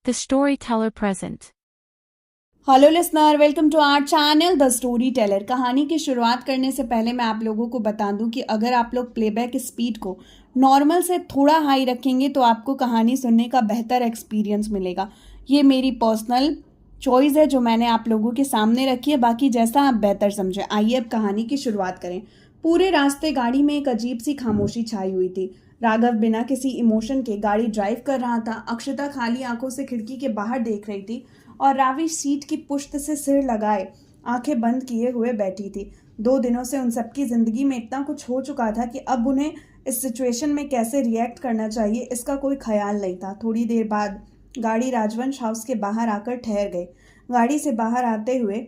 The Storyteller Present. Hello listener, welcome to our channel the storyteller. कहानी की शुरुआत करने से पहले मैं आप लोगों को बता दूं कि अगर आप लोग प्लेबैक स्पीड को नॉर्मल से थोड़ा हाई रखेंगे तो आपको कहानी सुनने का बेहतर एक्सपीरियंस मिलेगा। ये मेरी पर्सनल चॉइस है जो मैंने आप लोगों के सामने रखी है, बाकी जैसा आप बेहतर समझें। आइए अब कहानी की शुरुआत करें। पूरे रास्ते गाड़ी में एक अजीब सी खामोशी छाई हुई थी। राघव बिना किसी इमोशन के गाड़ी ड्राइव कर रहा था। अक्षता खाली आंखों से खिड़की के बाहर देख रही थी और रावी सीट की पुश्त से सिर लगाए आंखें बंद किए हुए बैठी थी। 2 दिनों से उन सबकी जिंदगी में इतना कुछ हो चुका था कि अब उन्हें इस सिचुएशन में कैसे रिएक्ट करना चाहिए इसका कोई ख्याल नहीं था। थोड़ी देर बाद गाड़ी राजवंश हाउस के बाहर आकर ठहर गई। गाड़ी से बाहर आते हुए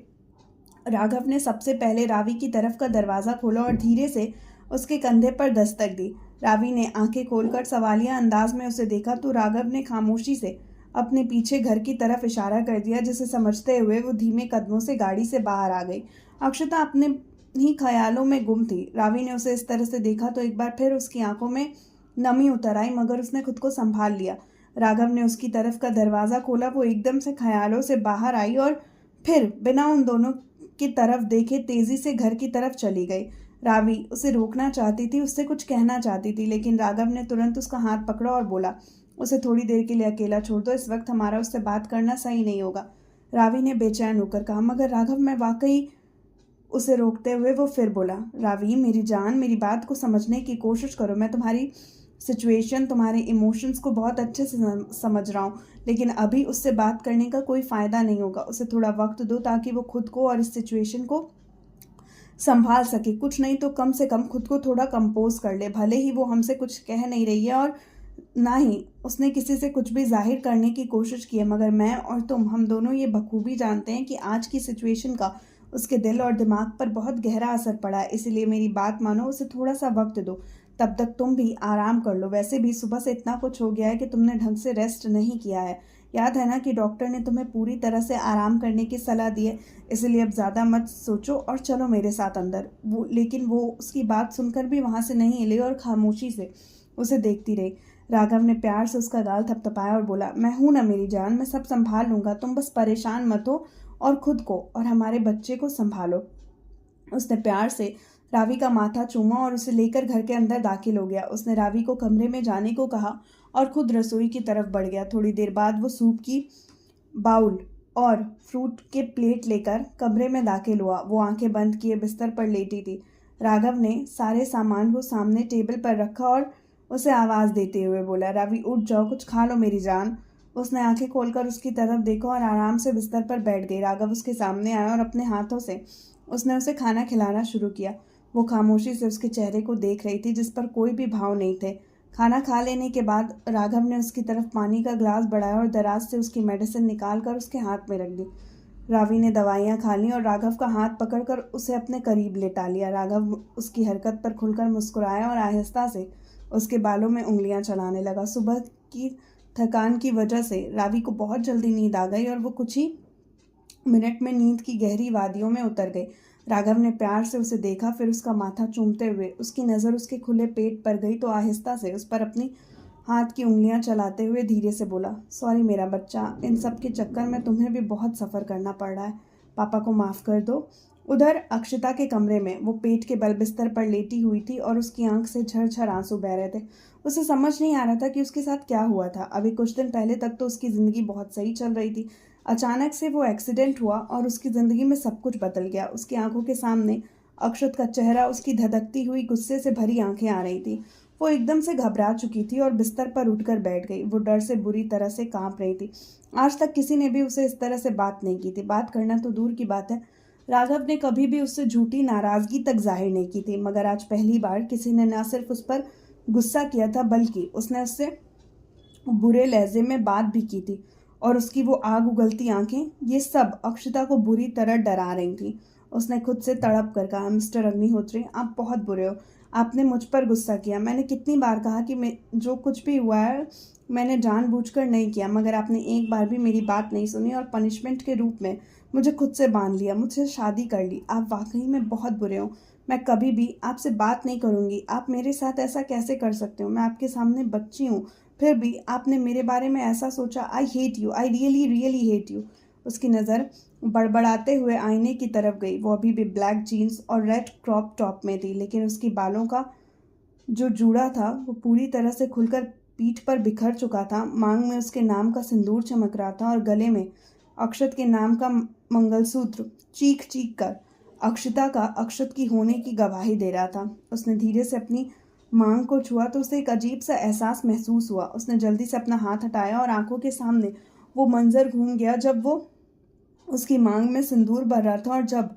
राघव ने सबसे पहले रावी की तरफ का दरवाज़ा खोला और धीरे से उसके कंधे पर दस्तक दी। रावी ने आंखें खोलकर सवालिया अंदाज में उसे देखा तो राघव ने खामोशी से अपने पीछे घर की तरफ इशारा कर दिया, जिसे समझते हुए वो धीमे कदमों से गाड़ी से बाहर आ गई। अक्षता अपने ही ख्यालों में गुम थी। रावी ने उसे इस तरह से देखा तो एक बार फिर उसकी आंखों में नमी उतर आई, मगर उसने खुद को संभाल लिया। राघव ने उसकी तरफ का दरवाज़ा खोला। वो एकदम से ख्यालों से बाहर आई और फिर बिना उन दोनों की तरफ देखे तेजी से घर की तरफ चली गई। रावी उसे रोकना चाहती थी, उससे कुछ कहना चाहती थी, लेकिन राघव ने तुरंत उसका हाथ पकड़ा और बोला, उसे थोड़ी देर के लिए अकेला छोड़ दो, इस वक्त हमारा उससे बात करना सही नहीं होगा। रावी ने बेचैन होकर कहा। मगर राघव, मैं वाकई, उसे रोकते हुए वो फिर बोला, रावी मेरी जान, मेरी बात को समझने की कोशिश करो। मैं तुम्हारी सिचुएशन, तुम्हारे इमोशंस को बहुत अच्छे से समझ रहा हूँ, लेकिन अभी उससे बात करने का कोई फ़ायदा नहीं होगा। उसे थोड़ा वक्त दो ताकि वो खुद को और इस सिचुएशन को संभाल सके। कुछ नहीं तो कम से कम खुद को थोड़ा कंपोज कर ले। भले ही वो हमसे कुछ कह नहीं रही है और ना ही उसने किसी से कुछ भी जाहिर करने की कोशिश की है, मगर मैं और तुम, हम दोनों ये बखूबी जानते हैं कि आज की सिचुएशन का उसके दिल और दिमाग पर बहुत गहरा असर पड़ा है। इसलिए मेरी बात मानो, उसे थोड़ा सा वक्त दो। तब तक तुम भी आराम कर लो। वैसे भी सुबह से इतना कुछ हो गया है कि तुमने ढंग से रेस्ट नहीं किया है। याद है ना कि डॉक्टर ने तुम्हें पूरी तरह से आराम करने की सलाह दी है। इसलिए अब ज़्यादा मत सोचो और चलो मेरे साथ अंदर। लेकिन वो उसकी बात सुनकर भी वहाँ से नहीं हिली और खामोशी से उसे देखती रही। राघव ने प्यार से उसका गाल थपथपाया और बोला, मैं हूं ना मेरी जान, मैं सब संभाल लूंगा, तुम बस परेशान मत हो और खुद को और हमारे बच्चे को संभालो। उसने प्यार से रावी का माथा चूमा और उसे लेकर घर के अंदर दाखिल हो गया। उसने रावी को कमरे में जाने को कहा और खुद रसोई की तरफ बढ़ गया। थोड़ी देर बाद वो सूप की बाउल और फ्रूट के प्लेट लेकर कमरे में दाखिल हुआ। वो आंखें बंद किए बिस्तर पर लेटी थी। राघव ने सारे सामान को सामने टेबल पर रखा और उसे आवाज़ देते हुए बोला, रावी उठ जाओ, कुछ खा लो मेरी जान। उसने आंखें खोलकर उसकी तरफ देखा और आराम से बिस्तर पर बैठ गई। राघव उसके सामने आया और अपने हाथों से उसने उसे खाना खिलाना शुरू किया। वो खामोशी से उसके चेहरे को देख रही थी, जिस पर कोई भी भाव नहीं थे। खाना खा लेने के बाद राघव ने उसकी तरफ पानी का ग्लास बढ़ाया और दराज से उसकी मेडिसिन निकाल कर उसके हाथ में रख दी। रावी ने दवाइयाँ खा लीं और राघव का हाथ पकड़कर उसे अपने करीब लेटा लिया। राघव उसकी हरकत पर खुलकर मुस्कुराया और आहिस्ता से उसके बालों में उंगलियां चलाने लगा। सुबह की थकान की वजह से रावी को बहुत जल्दी नींद आ गई और वो कुछ ही मिनट में नींद की गहरी वादियों में उतर गई। राघव ने प्यार से उसे देखा, फिर उसका माथा चूमते हुए उसकी नज़र उसके खुले पेट पर गई तो आहिस्ता से उस पर अपनी हाथ की उंगलियां चलाते हुए धीरे से बोला, सॉरी मेरा बच्चा, इन सब के चक्कर में तुम्हें भी बहुत सफ़र करना पड़ रहा है। पापा को माफ़ कर दो। उधर अक्षता के कमरे में वो पेट के बल बिस्तर पर लेटी हुई थी और उसकी आंख से झरझर आंसू बह रहे थे। उसे समझ नहीं आ रहा था कि उसके साथ क्या हुआ था। अभी कुछ दिन पहले तक तो उसकी ज़िंदगी बहुत सही चल रही थी। अचानक से वो एक्सीडेंट हुआ और उसकी ज़िंदगी में सब कुछ बदल गया। उसकी आंखों के सामने अक्षत का चेहरा, उसकी धधकती हुई गुस्से से भरी आंखें आ रही थी। वो एकदम से घबरा चुकी थी और बिस्तर पर उठकर बैठ गई। वो डर से बुरी तरह से कांप रही थी। आज तक किसी ने भी उसे इस तरह से बात नहीं की थी। बात करना तो दूर की बात है, राघव ने कभी भी उससे झूठी नाराज़गी तक जाहिर नहीं की थी, मगर आज पहली बार किसी ने न सिर्फ उस पर गुस्सा किया था, बल्कि उसने उससे बुरे लहजे में बात भी की थी। और उसकी वो आग उगलती आंखें, ये सब अक्षता को बुरी तरह डरा रही थी। उसने खुद से तड़प कर कहा, मिस्टर अग्निहोत्री, आप बहुत बुरे हो। आपने मुझ पर गुस्सा किया। मैंने कितनी बार कहा कि मैं जो कुछ भी हुआ है मैंने जानबूझकर नहीं किया, मगर आपने एक बार भी मेरी बात नहीं सुनी और पनिशमेंट के रूप में मुझे खुद से बांध लिया, मुझसे शादी कर ली। आप वाकई में बहुत बुरे हो। मैं कभी भी आपसे बात नहीं करूँगी। आप मेरे साथ ऐसा कैसे कर सकते हो? मैं आपके सामने बच्ची हूँ, फिर भी आपने मेरे बारे में ऐसा सोचा। I hate you, I really really hate you. उसकी नज़र बड़बड़ाते हुए आईने की तरफ गई। वो अभी भी ब्लैक जीन्स और रेड क्रॉप टॉप में थी, लेकिन उसकी बालों का जो जूड़ा था वो पूरी तरह से खुलकर पीठ पर बिखर चुका था। मांग में उसके नाम का सिंदूर चमक रहा था और गले में अक्षत के नाम का मंगलसूत्र चीख चीख कर अक्षता का अक्षत की होने की गवाही दे रहा था। उसने धीरे से अपनी मांग को छुआ तो उसे एक अजीब सा एहसास महसूस हुआ। उसने जल्दी से अपना हाथ हटाया और आंखों के सामने वो मंजर घूम गया जब वो उसकी मांग में सिंदूर भर रहा था और जब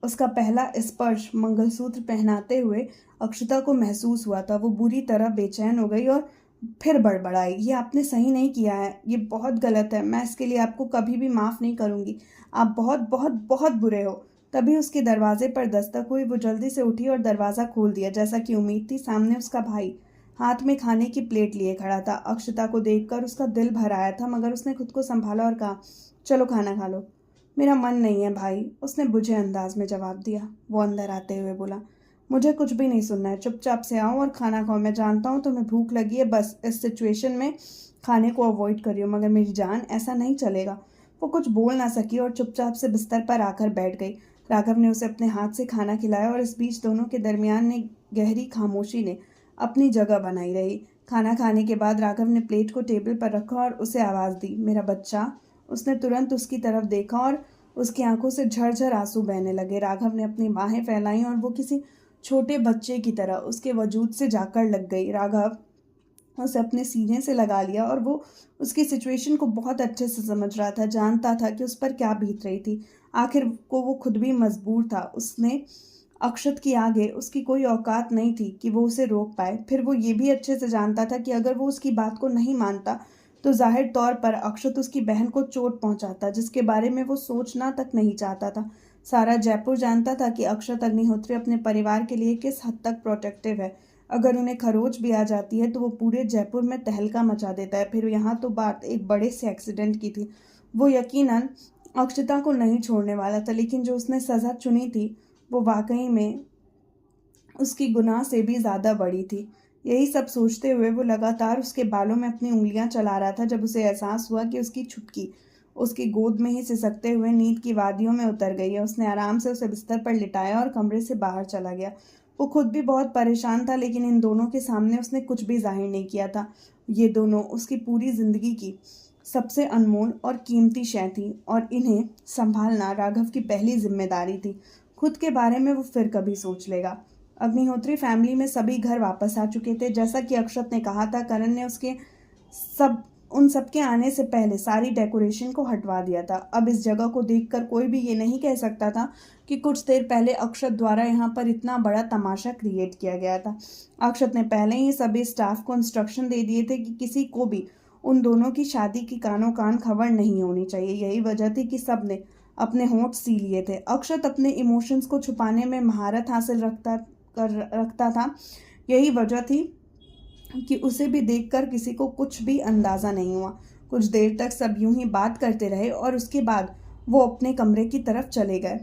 उसका पहला स्पर्श मंगलसूत्र पहनाते हुए अक्षता को महसूस हुआ था। वो बुरी तरह बेचैन हो गई और फिर बड़बड़ाई, ये आपने सही नहीं किया है, ये बहुत गलत है, मैं इसके लिए आपको कभी भी माफ़ नहीं करूँगी, आप बहुत बहुत बहुत बुरे हो। तभी उसके दरवाजे पर दस्तक हुई। वो जल्दी से उठी और दरवाज़ा खोल दिया। जैसा कि उम्मीद थी, सामने उसका भाई हाथ में खाने की प्लेट लिए खड़ा था। अक्षता को देखकर उसका दिल भर आया था, मगर उसने खुद को संभाला और कहा, चलो खाना खा लो। मेरा मन नहीं है भाई, उसने बुझे अंदाज में जवाब दिया। वो अंदर आते हुए बोला, मुझे कुछ भी नहीं सुनना है, चुपचाप से आओ और खाना खाओ। मैं जानता हूँ तुम्हें भूख लगी है, बस इस सिचुएशन में खाने को अवॉइड करियो, मगर मेरी जान ऐसा नहीं चलेगा। वो कुछ बोल ना सकी और चुपचाप से बिस्तर पर आकर बैठ गई। राघव ने उसे अपने हाथ से खाना खिलाया और इस बीच दोनों के दरमियान ने गहरी खामोशी ने अपनी जगह बनाई रही। खाना खाने के बाद राघव ने प्लेट को टेबल पर रखा और उसे आवाज़ दी, मेरा बच्चा। उसने तुरंत उसकी तरफ देखा और उसकी आंखों से झरझर आंसू बहने लगे। राघव ने अपनी बाहें फैलाई और वो किसी छोटे बच्चे की तरह उसके वजूद से जाकर लग गई। राघव उसे अपने सीने से लगा लिया और वो उसकी सिचुएशन को बहुत अच्छे से समझ रहा था, जानता था कि उस पर क्या बीत रही थी। आखिर को वो खुद भी मजबूर था। उसने अक्षत की आगे उसकी कोई औकात नहीं थी कि वो उसे रोक पाए। फिर वो ये भी अच्छे से जानता था कि अगर वो उसकी बात को नहीं मानता तो जाहिर तौर पर अक्षत उसकी बहन को चोट पहुंचाता, जिसके बारे में वो सोचना तक नहीं चाहता था। सारा जयपुर जानता था कि अक्षत अग्निहोत्री अपने परिवार के लिए किस हद तक प्रोटेक्टिव है। अगर उन्हें खरोच भी आ जाती है तो वो पूरे जयपुर में तहलका मचा देता है। फिर यहाँ तो बात एक बड़े से एक्सीडेंट की थी। वो यकीनन अक्षता को नहीं छोड़ने वाला था, लेकिन जो उसने सज़ा चुनी थी वो वाकई में उसकी गुनाह से भी ज़्यादा बड़ी थी। यही सब सोचते हुए वो लगातार उसके बालों में अपनी उंगलियां चला रहा था जब उसे एहसास हुआ कि उसकी छुटकी उसकी गोद में ही सिसकते हुए नींद की वादियों में उतर गई है। उसने आराम से उसे बिस्तर पर लिटाया और कमरे से बाहर चला गया। वो खुद भी बहुत परेशान था, लेकिन इन दोनों के सामने उसने कुछ भी जाहिर नहीं किया था। ये दोनों उसकी पूरी जिंदगी की सबसे अनमोल और कीमती शय थी और इन्हें संभालना राघव की पहली जिम्मेदारी थी। खुद के बारे में वो फिर कभी सोच लेगा। अग्निहोत्री फैमिली में सभी घर वापस आ चुके थे। जैसा कि अक्षत ने कहा था, करण ने उन सबके आने से पहले सारी डेकोरेशन को हटवा दिया था। अब इस जगह को देखकर कोई भी ये नहीं कह सकता था कि कुछ देर पहले अक्षत द्वारा यहाँ पर इतना बड़ा तमाशा क्रिएट किया गया था। अक्षत ने पहले ही सभी स्टाफ को इंस्ट्रक्शन दे दिए थे कि किसी को भी उन दोनों की शादी की कानो कान खबर नहीं होनी चाहिए। यही वजह थी कि सब ने अपने होंठ सी लिए थे। अक्षत अपने इमोशंस को छुपाने में महारत हासिल रखता था। यही वजह थी कि उसे भी देखकर किसी को कुछ भी अंदाज़ा नहीं हुआ। कुछ देर तक सब यूं ही बात करते रहे और उसके बाद वो अपने कमरे की तरफ चले गए।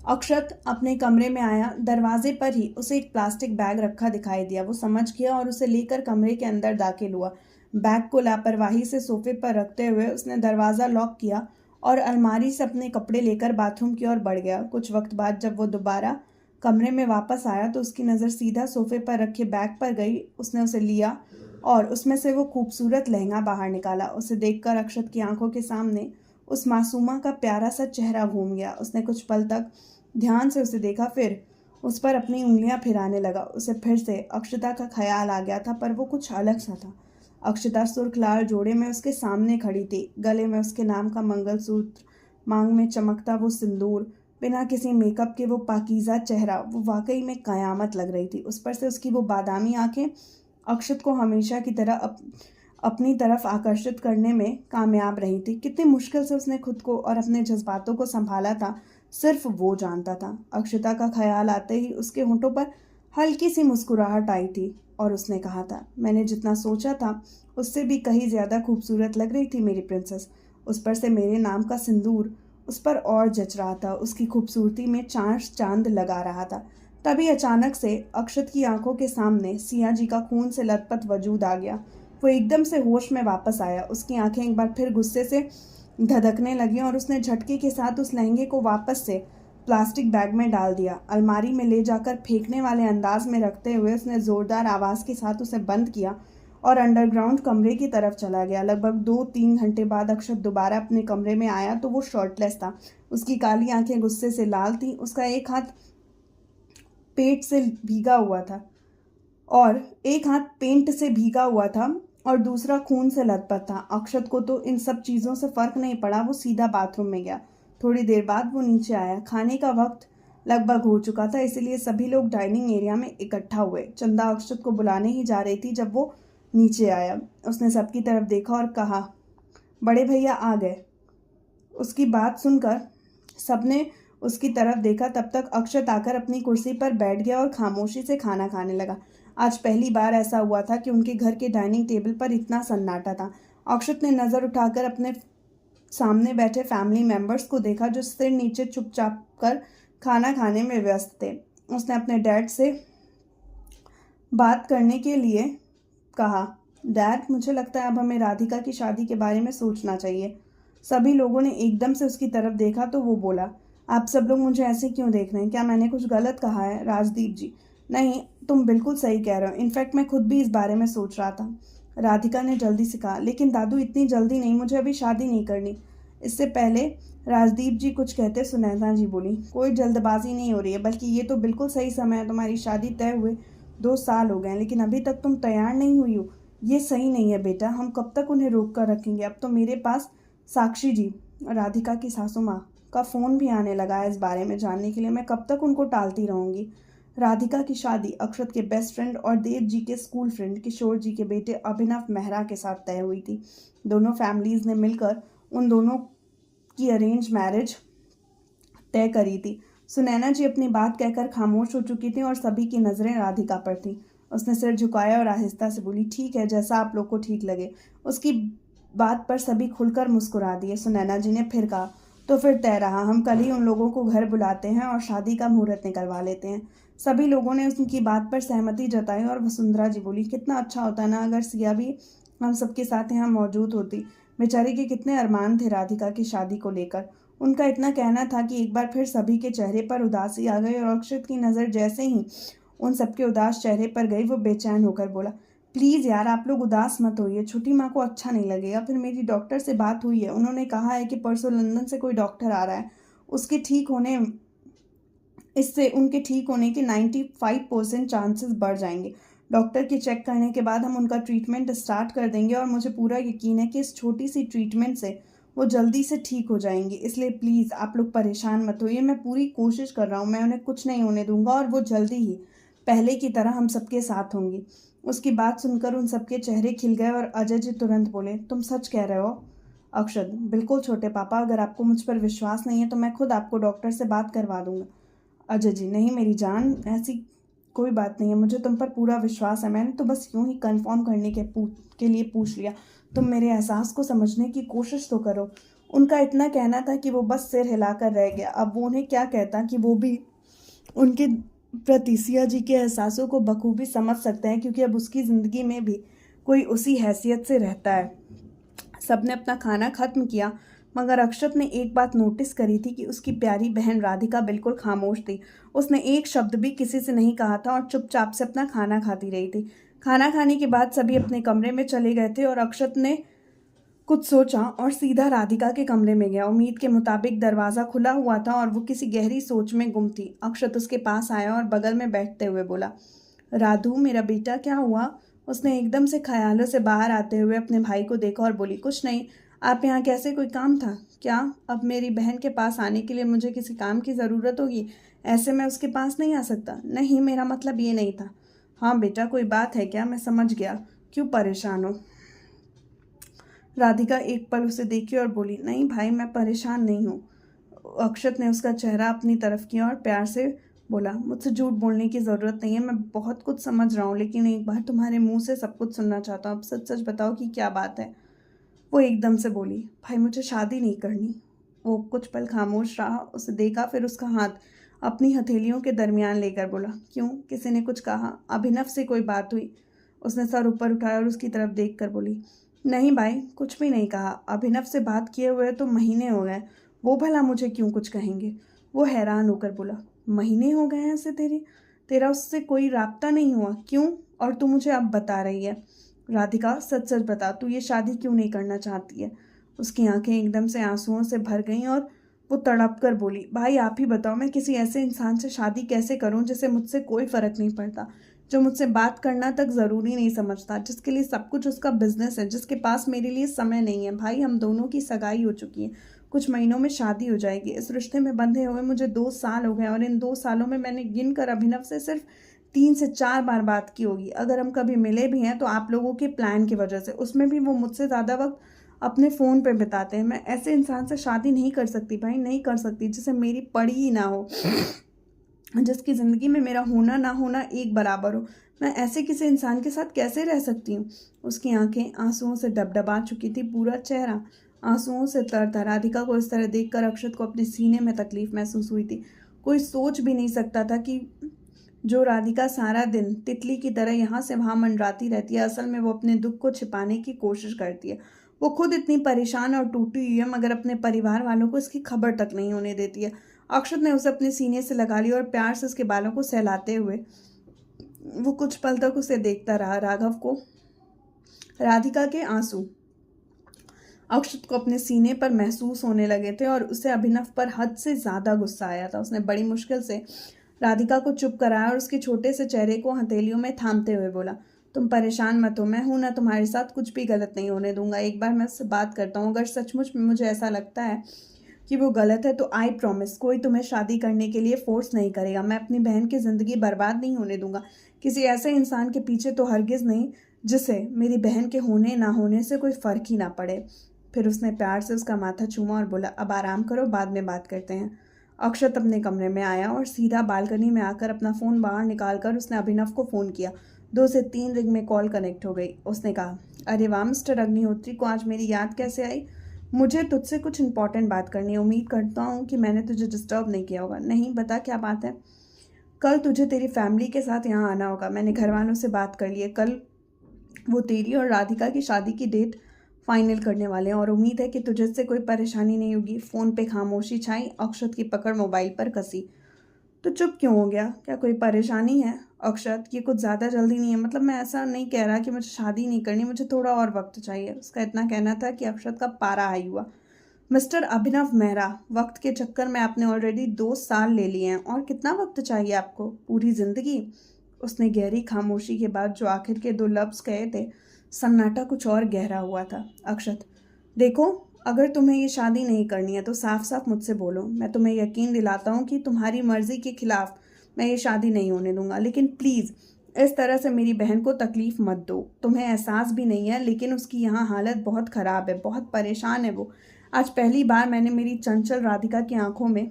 अक्षत अपने कमरे में आया। दरवाजे पर ही उसे एक प्लास्टिक बैग रखा दिखाई दिया। वो समझ गया और उसे लेकर कमरे के अंदर दाखिल हुआ। बैग को लापरवाही से सोफे पर रखते हुए उसने दरवाज़ा लॉक किया और अलमारी से अपने कपड़े लेकर बाथरूम की ओर बढ़ गया। कुछ वक्त बाद जब वो दोबारा कमरे में वापस आया तो उसकी नज़र सीधा सोफे पर रखे बैग पर गई। उसने उसे लिया और उसमें से वो खूबसूरत लहंगा बाहर निकाला। उसे देखकर अक्षत की आंखों के सामने उस मासूमा का प्यारा सा चेहरा घूम गया। उसने कुछ पल तक ध्यान से उसे देखा, फिर उस पर अपनी उंगलियां फिराने लगा। उसे फिर से अक्षता का ख्याल आ गया था, पर वो कुछ अलग सा था। अक्षता सुर्ख लाल जोड़े में उसके सामने खड़ी थी, गले में उसके नाम का मंगलसूत्र, मांग में चमकता वो सिंदूर, बिना किसी मेकअप के वो पाकीज़ा चेहरा। वो वाकई में कयामत लग रही थी। उस पर से उसकी वो बादामी आंखें अक्षत को हमेशा की तरह अपनी तरफ आकर्षित करने में कामयाब रही थी। कितनी मुश्किल से उसने खुद को और अपने जज्बातों को संभाला था, सिर्फ वो जानता था। अक्षता का ख्याल आते ही उसके होंठों पर हल्की सी मुस्कुराहट आई थी और उसने कहा था, मैंने जितना सोचा था उससे भी कहीं ज़्यादा खूबसूरत लग रही थी मेरी प्रिंसेस। उस पर से मेरे नाम का सिंदूर उस पर और जच रहा था। उसकी खूबसूरती में चांद लगा रहा था। तभी अचानक से अक्षत की आंखों के सामने सिया जी का खून से लथपथ वजूद आ गया। वो एकदम से होश में वापस आया। उसकी आंखें एक बार फिर गुस्से से धधकने लगी और उसने झटके के साथ उस लहंगे को वापस से प्लास्टिक बैग में डाल दिया। अलमारी में ले जाकर फेंकने वाले अंदाज में रखते हुए उसने ज़ोरदार आवाज़ के साथ उसे बंद किया और अंडरग्राउंड कमरे की तरफ चला गया। लगभग 2-3 घंटे बाद अक्षत दोबारा अपने कमरे में आया तो वो शर्टलेस था। उसकी काली आंखें गुस्से से लाल थीं। उसका एक हाथ पेट से भीगा हुआ था और एक हाथ पेंट से भीगा हुआ था और दूसरा खून से लथपथ था। अक्षत को तो इन सब चीज़ों से फ़र्क नहीं पड़ा। वो सीधा बाथरूम में गया। थोड़ी देर बाद वो नीचे आया। खाने का वक्त लगभग हो चुका था, इसलिए सभी लोग डाइनिंग एरिया में इकट्ठा हुए। चंदा अक्षत को बुलाने ही जा रही थी जब वो नीचे आया। उसने सबकी तरफ देखा और कहा, बड़े भैया आ गए। उसकी बात सुनकर सबने उसकी तरफ देखा। तब तक अक्षत आकर अपनी कुर्सी पर बैठ गया और खामोशी से खाना खाने लगा। आज पहली बार ऐसा हुआ था कि उनके घर के डाइनिंग टेबल पर इतना सन्नाटा था। अक्षत ने नज़र उठाकर अपने सामने बैठे फैमिली मेंबर्स को देखा जो सिर नीचे चुपचाप कर खाना खाने में व्यस्त थे। उसने अपने डैड से बात करने के लिए कहा, डैड, मुझे लगता है अब हमें राधिका की शादी के बारे में सोचना चाहिए। सभी लोगों ने एकदम से उसकी तरफ देखा तो वो बोला, आप सब लोग मुझे ऐसे क्यों देख रहे हैं? क्या मैंने कुछ गलत कहा है? राजदीप जी, नहीं, तुम बिल्कुल सही कह रहे हो। इनफैक्ट मैं खुद भी इस बारे में सोच रहा था। राधिका ने जल्दी से कहा, लेकिन दादू इतनी जल्दी नहीं, मुझे अभी शादी नहीं करनी। इससे पहले राजदीप जी कुछ कहते सुनैना जी बोली, कोई जल्दबाजी नहीं हो रही है, बल्कि ये तो बिल्कुल सही समय है। तुम्हारी शादी तय हुए 2 साल हो गए हैं, लेकिन अभी तक तुम तैयार नहीं हुई हो। ये सही नहीं है बेटा, हम कब तक उन्हें रोक कर रखेंगे? अब तो मेरे पास साक्षी जी, राधिका की सासू माँ, का फ़ोन भी आने लगा है इस बारे में जानने के लिए। मैं कब तक उनको टालती रहूँगी? राधिका की शादी अक्षत के बेस्ट फ्रेंड और देव जी के स्कूल फ्रेंड किशोर जी के बेटे अभिनव मेहरा के साथ तय हुई थी। दोनों फैमिलीज़ ने मिलकर उन दोनों की अरेंज मैरिज तय करी थी। सुनैना जी अपनी बात कहकर खामोश हो चुकी थी और सभी की नज़रें राधिका पर थीं। उसने सिर झुकाया और आहिस्ता से बोली, ठीक है, जैसा आप लोग को ठीक लगे। उसकी बात पर सभी खुलकर मुस्कुरा दिए। सुनैना जी ने फिर कहा, तो फिर तय रहा, हम कल ही उन लोगों को घर बुलाते हैं और शादी का मुहूर्त निकलवा लेते हैं। सभी लोगों ने उनकी बात पर सहमति जताई और वसुंधरा जी बोली, कितना अच्छा होता ना अगर सिया भी हम सबके साथ यहाँ मौजूद होती। बेचारी के कितने अरमान थे राधिका की शादी को लेकर। उनका इतना कहना था कि एक बार फिर सभी के चेहरे पर उदासी आ गई और अक्षत की नज़र जैसे ही उन सबके उदास चेहरे पर गई वो बेचैन होकर बोला, प्लीज़ यार, आप लोग उदास मत होइए, छोटी माँ को अच्छा नहीं लगेगा। फिर मेरी डॉक्टर से बात हुई है, उन्होंने कहा है कि परसों लंदन से कोई डॉक्टर आ रहा है। इससे उनके ठीक होने के 95% चांसेस बढ़ जाएंगे। डॉक्टर के चेक करने के बाद हम उनका ट्रीटमेंट स्टार्ट कर देंगे और मुझे पूरा यकीन है कि इस छोटी सी ट्रीटमेंट से वो जल्दी से ठीक हो जाएंगी। इसलिए प्लीज़ आप लोग परेशान मत होइए, मैं पूरी कोशिश कर रहा हूँ, मैं उन्हें कुछ नहीं होने दूंगा और वो जल्दी ही पहले की तरह हम सबके साथ होंगी। उसकी बात सुनकर उन सबके चेहरे खिल गए और अजय जी तुरंत बोले, तुम सच कह रहे हो? अक्षत, बिल्कुल छोटे पापा, अगर आपको मुझ पर विश्वास नहीं है तो मैं खुद आपको डॉक्टर से बात करवा दूंगा। अजय जी, नहीं मेरी जान, ऐसी कोई बात नहीं है, मुझे तुम पर पूरा विश्वास है। मैंने तो बस यूं ही कंफर्म करने के लिए पूछ लिया। तुम मेरे एहसास को समझने की कोशिश तो करो। उनका इतना कहना था कि वो बस सिर हिलाकर रह गया। अब वो उन्हें क्या कहता कि वो भी उनके प्रति सिया जी के एहसासों को बखूबी समझ सकते हैं, क्योंकि अब उसकी ज़िंदगी में भी कोई उसी हैसियत से रहता है। सबने अपना खाना खत्म किया, मगर अक्षत ने एक बात नोटिस करी थी कि उसकी प्यारी बहन राधिका बिल्कुल खामोश थी। उसने एक शब्द भी किसी से नहीं कहा था और चुपचाप से अपना खाना खाती रही थी। खाना खाने के बाद सभी अपने कमरे में चले गए थे और अक्षत ने कुछ सोचा और सीधा राधिका के कमरे में गया। उम्मीद के मुताबिक दरवाज़ा खुला हुआ था और वो किसी गहरी सोच में गुम थी। अक्षत उसके पास आया और बगल में बैठते हुए बोला, राधू मेरा बेटा, क्या हुआ? उसने एकदम से ख्यालों से बाहर आते हुए अपने भाई को देखा और बोली, कुछ नहीं, आप यहाँ कैसे? कोई काम था क्या? अब मेरी बहन के पास आने के लिए मुझे किसी काम की ज़रूरत होगी, ऐसे मैं उसके पास नहीं आ सकता। नहीं, मेरा मतलब ये नहीं था। हाँ बेटा, कोई बात है क्या? मैं समझ गया, क्यों परेशान हो? राधिका एक पल उसे देखी और बोली, नहीं भाई, मैं परेशान नहीं हूँ। अक्षत ने उसका चेहरा अपनी तरफ किया और प्यार से बोला, मुझसे झूठ बोलने की ज़रूरत नहीं है, मैं बहुत कुछ समझ रहा हूँ, लेकिन एक बार तुम्हारे मुंह से सब कुछ सुनना चाहता हूँ। अब सच सच बताओ कि क्या बात है? वो एकदम से बोली, भाई मुझे शादी नहीं करनी। वो कुछ पल खामोश रहा, उसे देखा, फिर उसका हाथ अपनी हथेलियों के दरमियान लेकर बोला, क्यों? किसी ने कुछ कहा? अभिनव से कोई बात हुई? उसने सर ऊपर उठाया और उसकी तरफ देख कर बोली, नहीं भाई, कुछ भी नहीं कहा। अभिनव से बात किए हुए तो महीने हो गए, वो भला मुझे क्यों कुछ कहेंगे। वो हैरान होकर बोला, महीने हो गए हैं ऐसे तेरा उससे कोई राब्ता नहीं हुआ, क्यों? और तू मुझे अब बता रही है। राधिका, सच सच बता, तू ये शादी क्यों नहीं करना चाहती है? उसकी आंखें एकदम से आंसुओं से भर गईं और वो तड़प कर बोली, भाई आप ही बताओ, मैं किसी ऐसे इंसान से शादी कैसे करूं जिसे मुझसे कोई फ़र्क नहीं पड़ता, जो मुझसे बात करना तक ज़रूरी नहीं समझता, जिसके लिए सब कुछ उसका बिजनेस है, जिसके पास मेरे लिए समय नहीं है। भाई, हम दोनों की सगाई हो चुकी है, कुछ महीनों में शादी हो जाएगी। इस रिश्ते में बंधे हुए मुझे 2 साल हो गए और इन 2 सालों में मैंने गिन कर अभिनव से सिर्फ 3 से 4 बार बात की होगी। अगर हम कभी मिले भी हैं तो आप लोगों के प्लान की वजह से, उसमें भी वो मुझसे ज़्यादा वक्त अपने फ़ोन पे बिताते हैं। मैं ऐसे इंसान से शादी नहीं कर सकती भाई, नहीं कर सकती, जिसे मेरी पड़ी ही ना हो, जिसकी ज़िंदगी में मेरा होना ना होना एक बराबर हो। मैं ऐसे किसी इंसान के साथ कैसे रह सकती हूँ? उसकी आंखें आंसुओं से डबडबा चुकी थी, पूरा चेहरा आंसुओं से तर था। राधिका को इस तरह देखकर अक्षत को अपने सीने में तकलीफ महसूस हुई थी। कोई सोच भी नहीं सकता था कि जो राधिका सारा दिन तितली की तरह यहाँ से वहाँ मंडराती रहती है, असल में वो अपने दुख को छिपाने की कोशिश करती है। वो खुद इतनी परेशान और टूटी हुई है, मगर अपने परिवार वालों को इसकी खबर तक नहीं होने देती है। अक्षत ने उसे अपने सीने से लगा लिया और प्यार से उसके बालों को सहलाते हुए वो कुछ पल तक उसे देखता रहा। राघव को राधिका के आंसू अक्षत को अपने सीने पर महसूस होने लगे थे और उसे अभिनव पर हद से ज़्यादा गुस्सा आया था। उसने बड़ी मुश्किल से राधिका को चुप कराया और उसके छोटे से चेहरे को हथेलियों में थामते हुए बोला, तुम परेशान मत हो, मैं हूं ना, तुम्हारे साथ कुछ भी गलत नहीं होने दूंगा। एक बार मैं उससे बात करता हूँ, अगर सचमुच में मुझे ऐसा लगता है कि वो गलत है तो आई प्रॉमिस कोई तुम्हें शादी करने के लिए फोर्स नहीं करेगा। मैं अपनी बहन की ज़िंदगी बर्बाद नहीं होने दूंगा किसी ऐसे इंसान के पीछे, तो हरगिज़ नहीं जिसे मेरी बहन के होने ना होने से कोई फ़र्क ही ना पड़े। फिर उसने प्यार से उसका माथा चूमा और बोला, अब आराम करो, बाद में बात करते हैं। अक्षत अपने कमरे में आया और सीधा बालकनी में आकर अपना फ़ोन बाहर निकालकर उसने अभिनव को फ़ोन किया। 2 से 3 रिंग में कॉल कनेक्ट हो गई। उसने कहा, अरे वाह मिस्टर अग्निहोत्री, को आज मेरी याद कैसे आई? मुझे तुझसे कुछ इंपॉर्टेंट बात करनी है। उम्मीद करता हूँ कि मैंने तुझे डिस्टर्ब नहीं किया होगा। नहीं, बता क्या बात है। कल तुझे तेरी फैमिली के साथ यहाँ आना होगा। मैंने घर वालों से बात कर ली है। कल वो तेरी और राधिका की शादी की डेट फाइनल करने वाले हैं और उम्मीद है कि तुझे इससे कोई परेशानी नहीं होगी। फ़ोन पे खामोशी छाई। अक्षत की पकड़ मोबाइल पर कसी। तो चुप क्यों हो गया? क्या कोई परेशानी है? अक्षत, ये कुछ ज़्यादा जल्दी नहीं है। मतलब मैं ऐसा नहीं कह रहा कि मुझे शादी नहीं करनी, मुझे थोड़ा और वक्त चाहिए। उसका इतना कहना था कि अक्षत का पारा हाई हुआ। मिस्टर अभिनव मेहरा, वक्त के चक्कर में आपने ऑलरेडी 2 साल ले लिए हैं, और कितना वक्त चाहिए आपको? पूरी ज़िंदगी? उसने गहरी खामोशी के बाद जो आखिर के 2 लफ्ज़ कहे थे, सन्नाटा कुछ और गहरा हुआ था। अक्षत, देखो, अगर तुम्हें ये शादी नहीं करनी है तो साफ साफ मुझसे बोलो। मैं तुम्हें यकीन दिलाता हूँ कि तुम्हारी मर्ज़ी के खिलाफ मैं ये शादी नहीं होने दूंगा, लेकिन प्लीज़ इस तरह से मेरी बहन को तकलीफ़ मत दो। तुम्हें एहसास भी नहीं है, लेकिन उसकी यहाँ हालत बहुत ख़राब है, बहुत परेशान है वो। आज पहली बार मैंने मेरी चंचल राधिका की आंखों में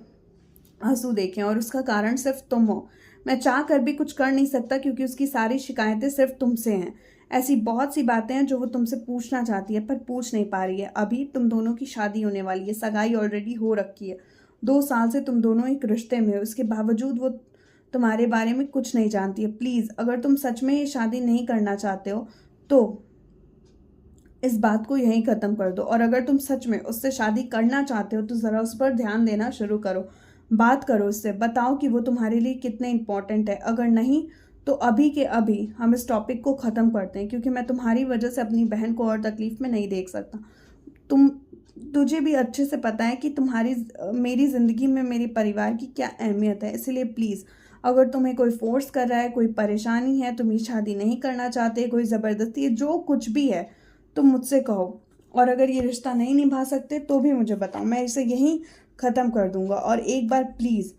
आंसू देखे और उसका कारण सिर्फ तुम हो। मैं चाह कर भी कुछ कर नहीं सकता क्योंकि उसकी सारी शिकायतें सिर्फ तुमसे हैं। ऐसी बहुत सी बातें हैं जो वो तुमसे पूछना चाहती है पर पूछ नहीं पा रही है। अभी तुम दोनों की शादी होने वाली है, सगाई ऑलरेडी हो रखी है। 2 साल से तुम दोनों एक रिश्ते में हो, इसके बावजूद वो तुम्हारे बारे में कुछ नहीं जानती है। प्लीज़, अगर तुम सच में ये शादी नहीं करना चाहते हो तो इस बात को यहीं ख़त्म कर दो, और अगर तुम सच में उससे शादी करना चाहते हो तो ज़रा उस पर ध्यान देना शुरू करो। बात करो उससे, बताओ कि वो तुम्हारे लिए कितने इम्पोर्टेंट है। अगर नहीं तो अभी के अभी हम इस टॉपिक को ख़त्म करते हैं, क्योंकि मैं तुम्हारी वजह से अपनी बहन को और तकलीफ़ में नहीं देख सकता। तुझे भी अच्छे से पता है कि मेरी ज़िंदगी में मेरे परिवार की क्या अहमियत है। इसलिए प्लीज़, अगर तुम्हें कोई फोर्स कर रहा है, कोई परेशानी है, तुम ये शादी नहीं करना चाहते, कोई ज़बरदस्ती है, जो कुछ भी है, तुम मुझसे कहो। और अगर ये रिश्ता नहीं निभा सकते तो भी मुझे बताओ, मैं इसे यहीं ख़त्म कर दूंगा। और एक बार प्लीज़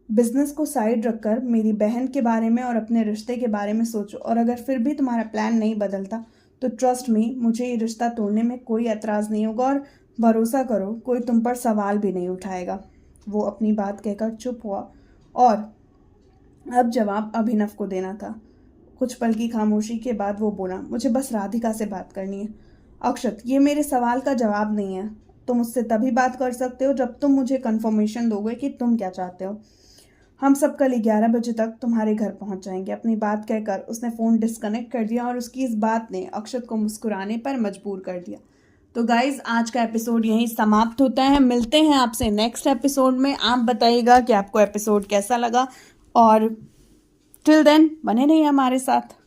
बिजनेस को साइड रखकर मेरी बहन के बारे में और अपने रिश्ते के बारे में सोचो। और अगर फिर भी तुम्हारा प्लान नहीं बदलता तो ट्रस्ट मी, मुझे ये रिश्ता तोड़ने में कोई एतराज़ नहीं होगा, और भरोसा करो कोई तुम पर सवाल भी नहीं उठाएगा। वो अपनी बात कहकर चुप हुआ और अब जवाब अभिनव को देना था। कुछ पल की खामोशी के बाद वो बोला, मुझे बस राधिका से बात करनी है। अक्षत, ये मेरे सवाल का जवाब नहीं है। तुम मुझसे तभी बात कर सकते हो जब तुम मुझे कंफर्मेशन दोगे कि तुम क्या चाहते हो। हम सब कल 11 बजे तक तुम्हारे घर पहुंच जाएंगे। अपनी बात कहकर उसने फ़ोन डिस्कनेक्ट कर दिया और उसकी इस बात ने अक्षत को मुस्कुराने पर मजबूर कर दिया। तो गाइज़, आज का एपिसोड यहीं समाप्त होता है। मिलते हैं आपसे नेक्स्ट एपिसोड में। आप बताइएगा कि आपको एपिसोड कैसा लगा और टिल देन बने रहिए हमारे साथ।